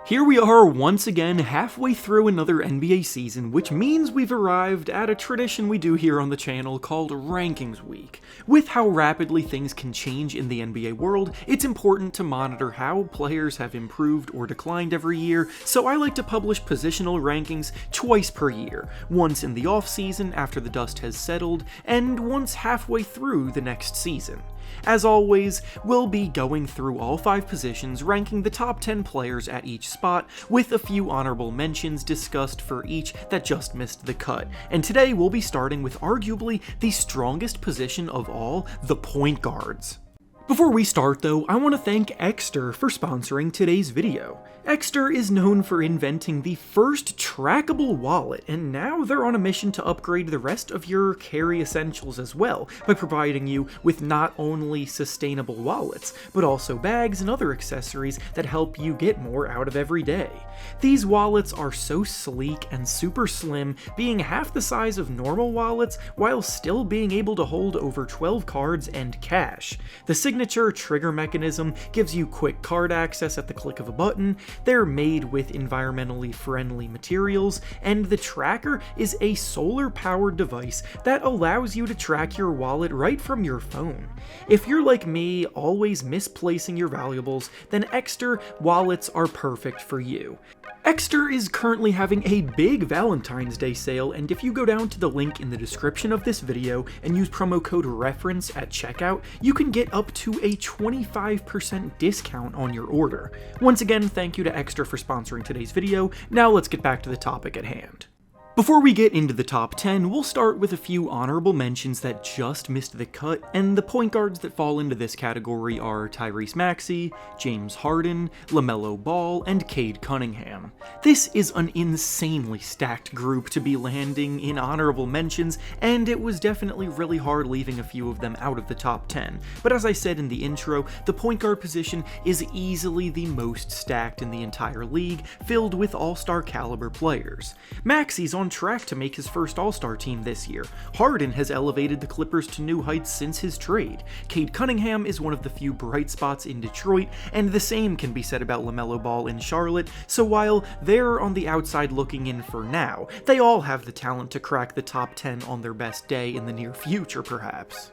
Here we are once again halfway through another NBA season, which means we've arrived at a tradition we do here on the channel called Rankings Week. With how rapidly things can change in the NBA world, it's important to monitor how players have improved or declined every year, so I like to publish positional rankings twice per year, once in the off-season after the dust has settled, and once halfway through the next season. As always, we'll be going through all 5 positions, ranking the top 10 players at each spot, with a few honorable mentions discussed for each that just missed the cut. And today we'll be starting with arguably the strongest position of all, the point guards. Before we start though, I want to thank Exter for sponsoring today's video. Exter is known for inventing the first trackable wallet, and now they're on a mission to upgrade the rest of your carry essentials as well, by providing you with not only sustainable wallets, but also bags and other accessories that help you get more out of every day. These wallets are so sleek and super slim, being half the size of normal wallets while still being able to hold over 12 cards and cash. The signature trigger mechanism gives you quick card access at the click of a button, they're made with environmentally friendly materials, and the tracker is a solar-powered device that allows you to track your wallet right from your phone. If you're like me, always misplacing your valuables, then Exter wallets are perfect for you. Exter is currently having a big Valentine's Day sale, and if you go down to the link in the description of this video and use promo code REFERENCE at checkout, you can get up to a 25% discount on your order. Once again, thank you to Exter for sponsoring today's video. Now let's get back to the topic at hand. Before we get into the top 10, we'll start with a few honorable mentions that just missed the cut, and the point guards that fall into this category are Tyrese Maxey, James Harden, LaMelo Ball, and Cade Cunningham. This is an insanely stacked group to be landing in honorable mentions, and it was definitely really hard leaving a few of them out of the top 10. But as I said in the intro, the point guard position is easily the most stacked in the entire league, filled with all-star caliber players. Maxey's on track to make his first All-Star team this year. Harden has elevated the Clippers to new heights since his trade. Cade Cunningham is one of the few bright spots in Detroit, and the same can be said about LaMelo Ball in Charlotte, so while they're on the outside looking in for now, they all have the talent to crack the top 10 on their best day in the near future, perhaps.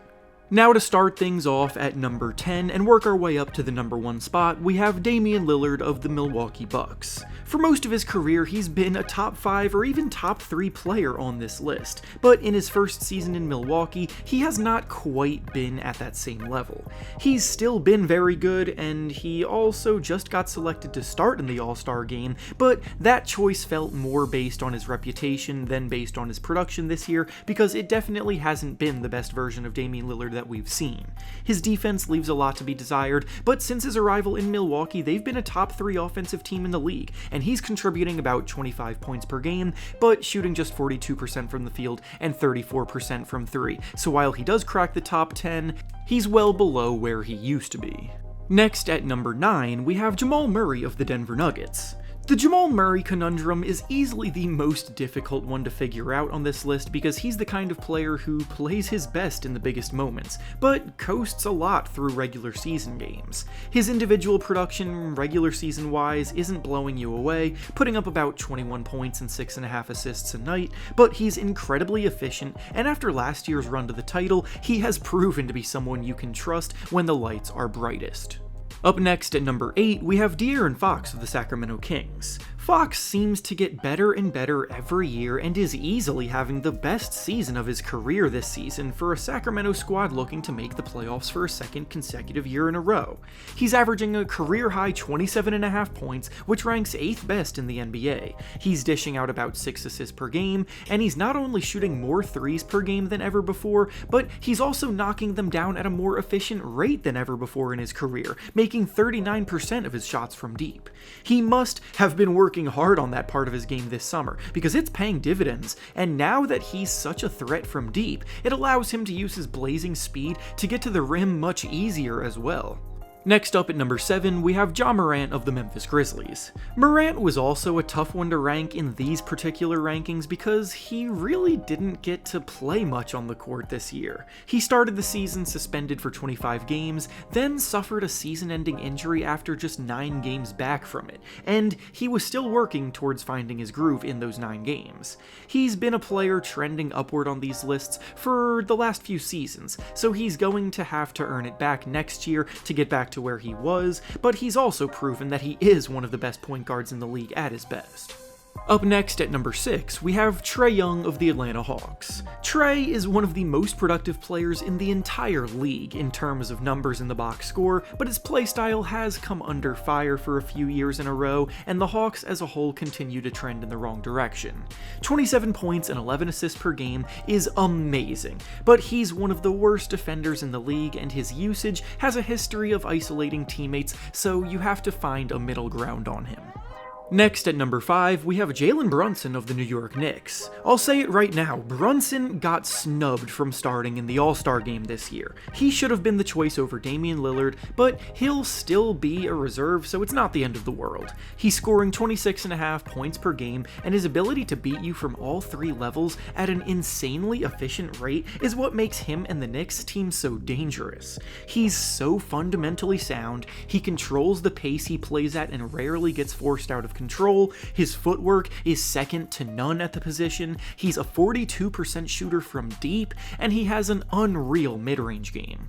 Now to start things off at number 10 and work our way up to the number 1 spot, we have Damian Lillard of the Milwaukee Bucks. For most of his career, he's been a top 5 or even top 3 player on this list, but in his first season in Milwaukee, he has not quite been at that same level. He's still been very good, and he also just got selected to start in the All-Star game, but that choice felt more based on his reputation than based on his production this year, because it definitely hasn't been the best version of Damian Lillard that we've seen. His defense leaves a lot to be desired, but since his arrival in Milwaukee, they've been a top 3 offensive team in the league, and he's contributing about 25 points per game, but shooting just 42% from the field and 34% from 3, so while he does crack the top 10, he's well below where he used to be. Next, at number 9, we have Jamal Murray of the Denver Nuggets. The Jamal Murray conundrum is easily the most difficult one to figure out on this list because he's the kind of player who plays his best in the biggest moments, but coasts a lot through regular season games. His individual production, regular season-wise, isn't blowing you away, putting up about 21 points and 6.5 assists a night, but he's incredibly efficient, and after last year's run to the title, he has proven to be someone you can trust when the lights are brightest. Up next at number 8, we have De'Aaron Fox of the Sacramento Kings. Fox seems to get better and better every year and is easily having the best season of his career this season for a Sacramento squad looking to make the playoffs for a second consecutive year in a row. He's averaging a career-high 27.5 points, which ranks 8th best in the NBA. He's dishing out about 6 assists per game, and he's not only shooting more threes per game than ever before, but he's also knocking them down at a more efficient rate than ever before in his career, making 39% of his shots from deep. He must have been working hard on that part of his game this summer, because it's paying dividends, and now that he's such a threat from deep, it allows him to use his blazing speed to get to the rim much easier as well. Next up at number 7, we have Ja Morant of the Memphis Grizzlies. Morant was also a tough one to rank in these particular rankings because he really didn't get to play much on the court this year. He started the season suspended for 25 games, then suffered a season-ending injury after just 9 games back from it, and he was still working towards finding his groove in those 9 games. He's been a player trending upward on these lists for the last few seasons, so he's going to have to earn it back next year to get back to where he was, but he's also proven that he is one of the best point guards in the league at his best. Up next at number 6, we have Trey Young of the Atlanta Hawks. Trey is one of the most productive players in the entire league in terms of numbers in the box score, but his playstyle has come under fire for a few years in a row, and the Hawks as a whole continue to trend in the wrong direction. 27 points and 11 assists per game is amazing, but he's one of the worst defenders in the league, and his usage has a history of isolating teammates, so you have to find a middle ground on him. Next at number 5, we have Jalen Brunson of the New York Knicks. I'll say it right now, Brunson got snubbed from starting in the All-Star game this year. He should have been the choice over Damian Lillard, but he'll still be a reserve, so it's not the end of the world. He's scoring 26.5 points per game, and his ability to beat you from all 3 levels at an insanely efficient rate is what makes him and the Knicks team so dangerous. He's so fundamentally sound, he controls the pace he plays at and rarely gets forced out of control, his footwork is second to none at the position, he's a 42% shooter from deep, and he has an unreal mid-range game.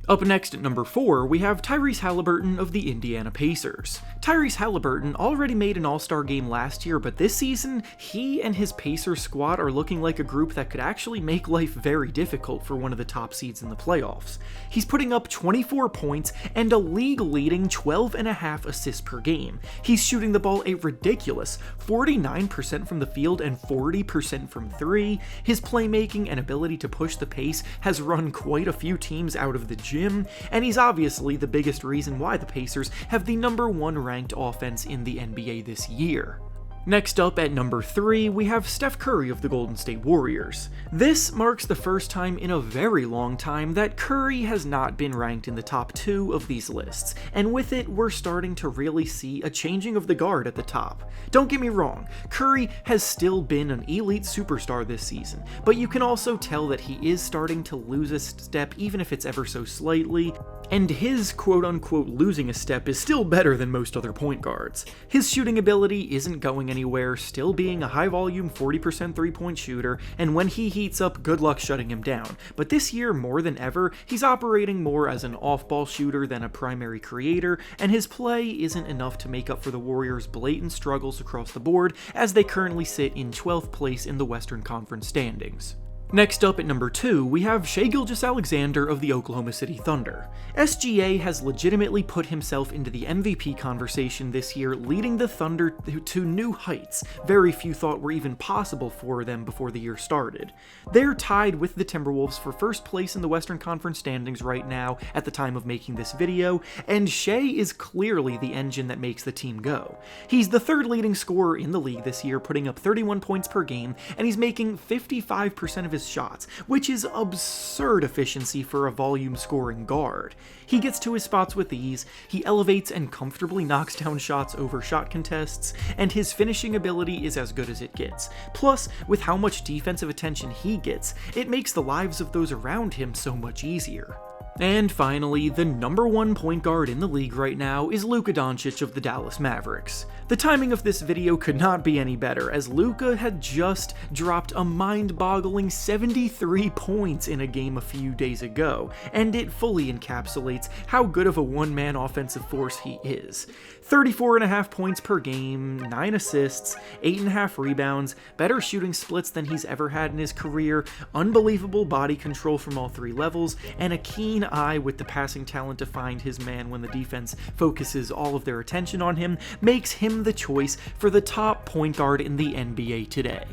Up next at number 4, we have Tyrese Haliburton of the Indiana Pacers. Tyrese Haliburton already made an All-Star game last year, but this season, he and his Pacers squad are looking like a group that could actually make life very difficult for one of the top seeds in the playoffs. He's putting up 24 points and a league-leading 12.5 assists per game. He's shooting the ball a ridiculous 49% from the field and 40% from 3. His playmaking and ability to push the pace has run quite a few teams out of the gym, and he's obviously the biggest reason why the Pacers have the number 1 ranked offense in the NBA this year. Next up at number 3, we have Steph Curry of the Golden State Warriors. This marks the first time in a very long time that Curry has not been ranked in the top 2 of these lists, and with it, we're starting to really see a changing of the guard at the top. Don't get me wrong, Curry has still been an elite superstar this season, but you can also tell that he is starting to lose a step even if it's ever so slightly, and his quote-unquote losing a step is still better than most other point guards. His shooting ability isn't going anywhere, still being a high-volume 40% three-point shooter, and when he heats up, good luck shutting him down. But this year, more than ever, he's operating more as an off-ball shooter than a primary creator, and his play isn't enough to make up for the Warriors' blatant struggles across the board, as they currently sit in 12th place in the Western Conference standings. Next up at number 2, we have Shai Gilgeous-Alexander of the Oklahoma City Thunder. SGA has legitimately put himself into the MVP conversation this year, leading the Thunder to new heights very few thought were even possible for them before the year started. They're tied with the Timberwolves for first place in the Western Conference standings right now at the time of making this video, and Shai is clearly the engine that makes the team go. He's the 3rd leading scorer in the league this year, putting up 31 points per game, and he's making 55% of his shots, which is absurd efficiency for a volume scoring guard. He gets to his spots with ease, he elevates and comfortably knocks down shots over shot contests, and his finishing ability is as good as it gets. Plus, with how much defensive attention he gets, it makes the lives of those around him so much easier. And finally, the number 1 point guard in the league right now is Luka Donic of the Dallas Mavericks. The timing of this video could not be any better, as Luka had just dropped a mind-boggling 73 points in a game a few days ago, and it fully encapsulates how good of a one-man offensive force he is. 34.5 points per game, 9 assists, 8.5 rebounds, better shooting splits than he's ever had in his career, unbelievable body control from all 3 levels, and a keen eye with the passing talent to find his man when the defense focuses all of their attention on him, makes him the choice for the top point guard in the NBA today.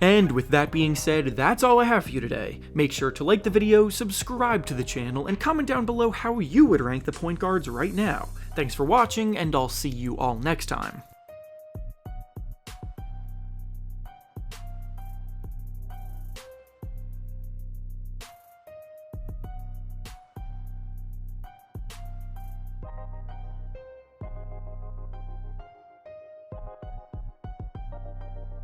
And with that being said, that's all I have for you today. Make sure to like the video, subscribe to the channel, and comment down below how you would rank the point guards right now. Thanks for watching, and I'll see you all next time.